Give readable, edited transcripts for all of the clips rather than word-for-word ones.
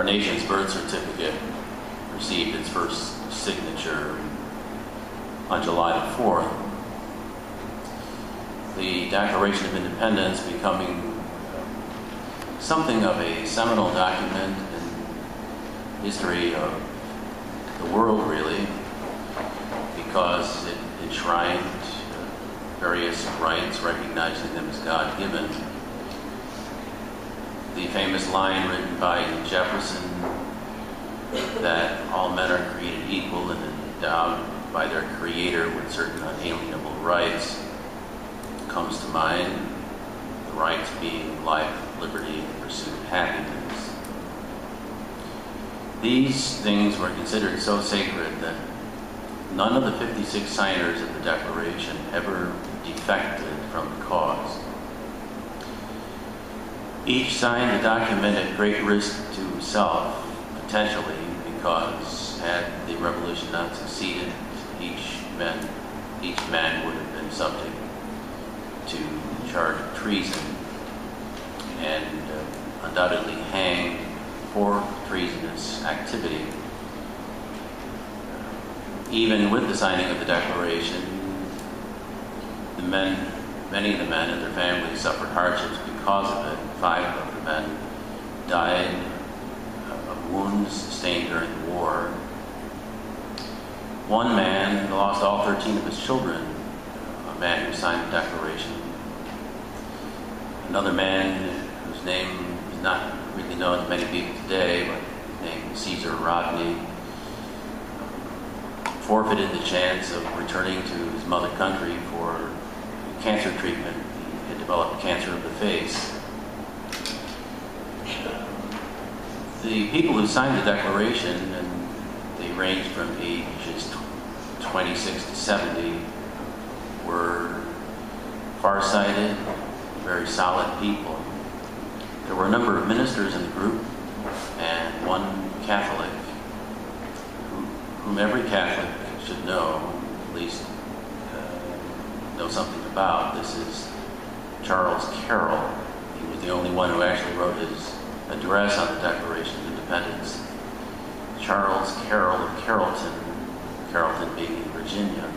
our nation's birth certificate received its first signature on July the 4th. The Declaration of Independence becoming something of a seminal document in history of the world, really, because it enshrined various rights, recognizing them as God-given. The famous line written by Jefferson that all men are created equal and endowed by their Creator with certain unalienable rights comes to mind, the rights being life, liberty, and the pursuit of happiness. These things were considered so sacred that none of the 56 signers of the Declaration ever defected from the cause. Each signed the document at great risk to himself, potentially, because had the revolution not succeeded, each man would have been subject to charge of treason and undoubtedly hanged for treasonous activity. Even with the signing of the Declaration, many of the men and their families suffered hardships because of it. 5 of the men died of wounds sustained during the war. One man lost all 13 of his children, a man who signed the Declaration. Another man whose name is not really known to many people today, but his name is Caesar Rodney, forfeited the chance of returning to his mother country for cancer treatment. He had developed cancer of the face. The people who signed the Declaration, and they ranged from ages 26 to 70, were far-sighted, very solid people. There were a number of ministers in the group, and one Catholic, whom every Catholic should know, at least know something about. This is Charles Carroll. He was the only one who actually wrote his address on the Declaration of Independence. Charles Carroll of Carrollton being in Virginia.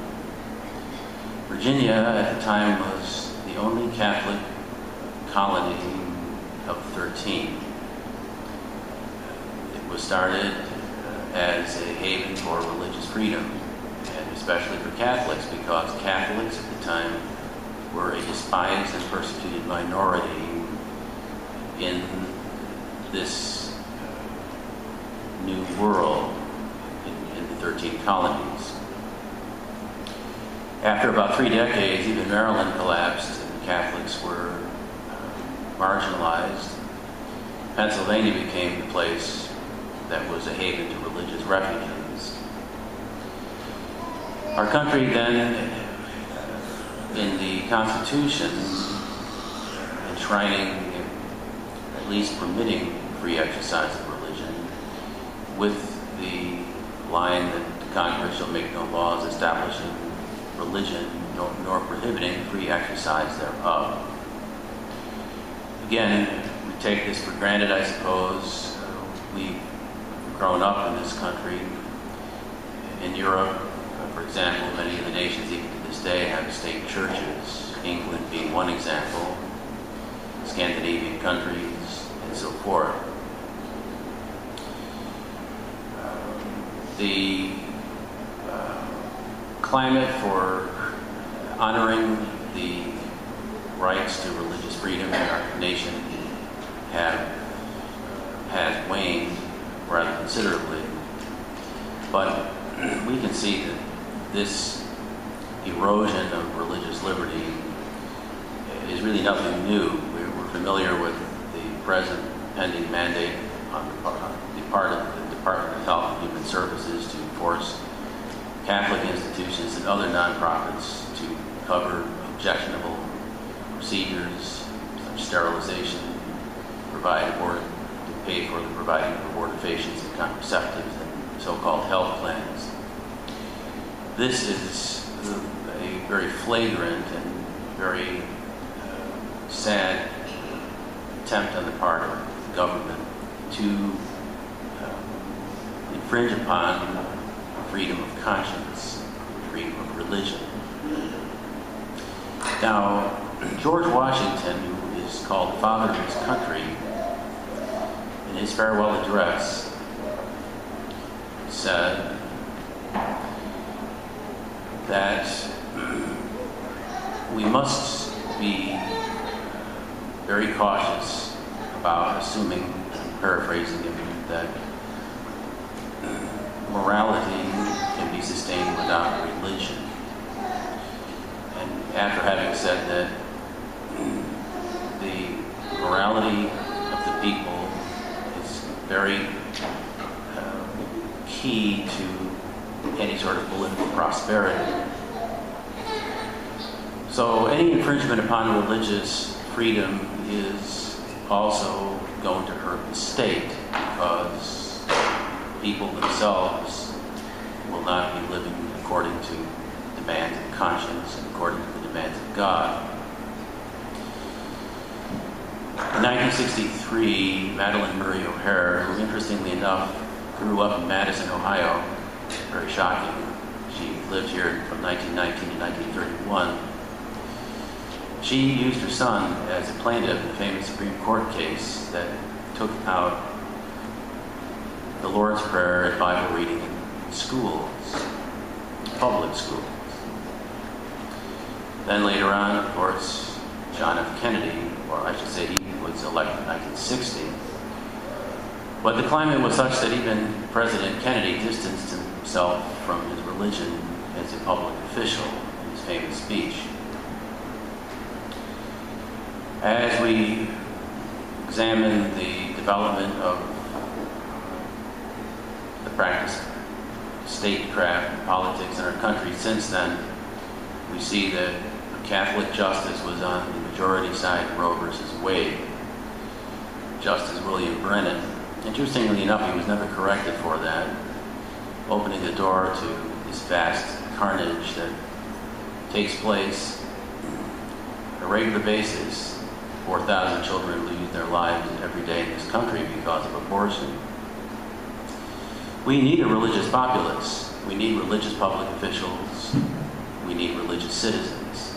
Virginia at the time was the only Catholic colony of 13. It was started as a haven for religious freedom, and especially for Catholics, because Catholics at the time were a despised and persecuted minority in this new world in the 13 colonies. After about 3 decades, even Maryland collapsed and Catholics were marginalized. Pennsylvania became the place that was a haven to religious refugees. Our country then, in the Constitution, enshrining, at least permitting free exercise of religion, with the line that Congress shall make no laws establishing religion nor prohibiting free exercise thereof. Again, we take this for granted, I suppose. We've grown up in this country. In Europe, for example, many of the nations even to this day have state churches, England being one example, Scandinavian countries, and so forth. The climate for honoring the rights to religious freedom in our nation has waned rather considerably. But we can see that this erosion of religious liberty is really nothing new. We're familiar with the present pending mandate on the part of the Department of Health and Human Services to force Catholic institutions and other nonprofits to cover objectionable procedures such as sterilization, to pay for the providing of abortifacients and contraceptives and so-called health plans. This is a very flagrant and very sad attempt on the part of the government to infringe upon freedom of conscience, freedom of religion. Now, George Washington, who is called the father of his country, in his farewell address, said that we must be very cautious about assuming, paraphrasing him, that morality can be sustained without religion. And after having said that the morality of the people is very key to any sort of political prosperity. So any infringement upon religious freedom is also going to hurt the state, because people themselves will not be living according to demands of conscience and according to the demands of God. In 1963, Madalyn Murray O'Hair, who interestingly enough grew up in Madison, Ohio, very shocking. She lived here from 1919 to 1931. She used her son as a plaintiff in a famous Supreme Court case that took out the Lord's Prayer and Bible reading in schools, public schools. Then later on, of course, John F. Kennedy, or I should say he was elected in 1960. But the climate was such that even President Kennedy distanced himself from his religion as a public official in his famous speech. As we examine the development of the practice of statecraft and politics in our country since then, we see that Catholic justice was on the majority side of Roe versus Wade. Justice William Brennan, interestingly enough, he was never corrected for that, opening the door to this vast carnage that takes place on a regular basis. 4,000 children lose their lives every day in this country because of abortion. We need a religious populace. We need religious public officials. We need religious citizens.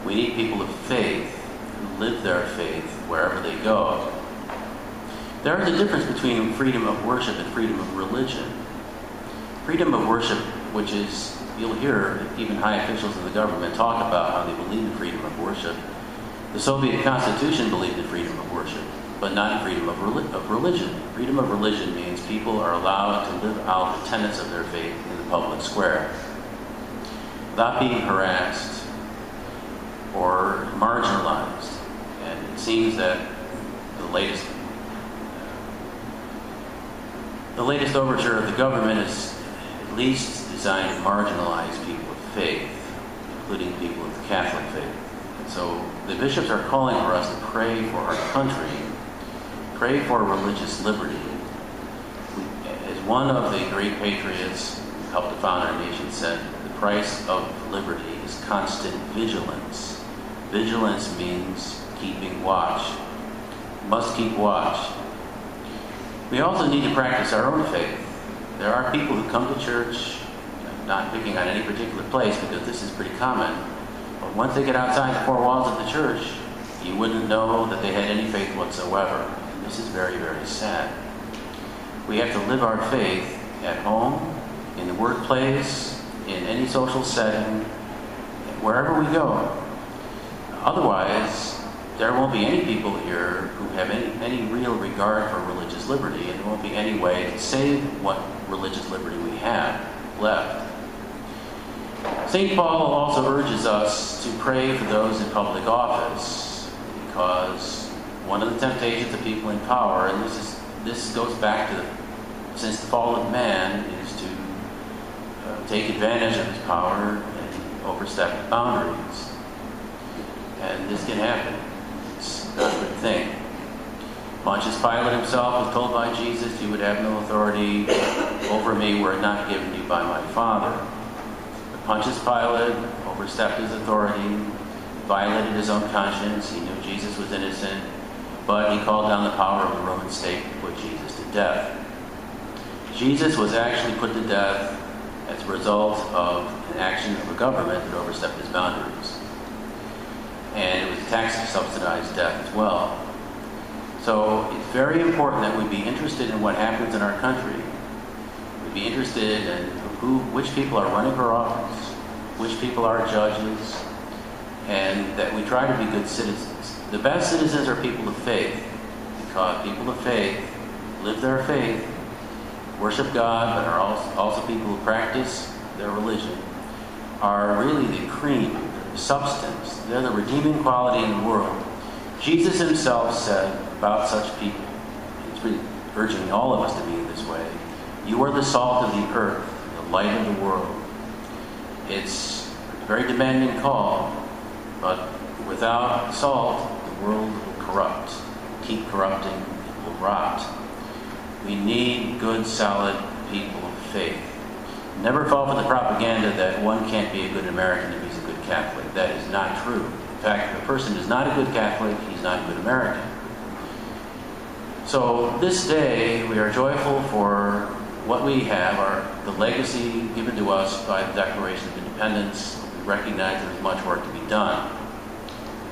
We need people of faith who live their faith wherever they go. There is a difference between freedom of worship and freedom of religion. Freedom of worship, which is, you'll hear even high officials in the government talk about how they believe in freedom of worship. The Soviet Constitution believed in freedom of worship, but not in freedom of religion. Freedom of religion means people are allowed to live out the tenets of their faith in the public square without being harassed or marginalized. And it seems that the latest overture of the government is at least designed to marginalize people of faith, including people of the Catholic faith. And so the bishops are calling for us to pray for our country, pray for religious liberty. As one of the great patriots who helped to found our nation said, the price of liberty is constant vigilance. Vigilance means keeping watch. We must keep watch. We also need to practice our own faith. There are people who come to church, not picking on any particular place because this is pretty common, but once they get outside the four walls of the church, you wouldn't know that they had any faith whatsoever. And this is very, very sad. We have to live our faith at home, in the workplace, in any social setting, wherever we go. Otherwise, there won't be any people here who have any real regard for religious liberty, and there won't be any way to save what religious liberty we have left. St. Paul also urges us to pray for those in public office, because one of the temptations of people in power, and this goes back to since the fall of man, is to take advantage of his power and overstep boundaries. And this can happen. It's not a good thing. Pontius Pilate himself was told by Jesus, "You would have no authority over me were it not given you by my Father." But Pontius Pilate overstepped his authority, violated his own conscience. He knew Jesus was innocent, but he called down the power of the Roman state to put Jesus to death. Jesus was actually put to death as a result of an action of a government that overstepped his boundaries. And it was a tax-subsidized death as well. So it's very important that we be interested in what happens in our country. We'd be interested in which people are running for office, which people are judges, and that we try to be good citizens. The best citizens are people of faith, because people of faith live their faith, worship God, but are also people who practice their religion, are really the cream, the substance. They're the redeeming quality in the world. Jesus himself said about such people, he's really urging all of us to be this way, you are the salt of the earth, the light of the world. It's a very demanding call, but without salt, the world will corrupt, keep corrupting, it will rot. We need good, solid people of faith. Never fall for the propaganda that one can't be a good American if he's a good Catholic. That is not true. In fact, if a person is not a good Catholic, he's not a good American. So this day, we are joyful for what we have, the legacy given to us by the Declaration of Independence. We recognize there's much work to be done,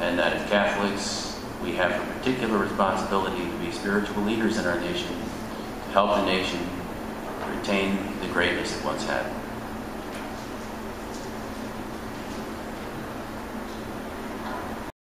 and that as Catholics, we have a particular responsibility to be spiritual leaders in our nation, help the nation retain the greatness it once had.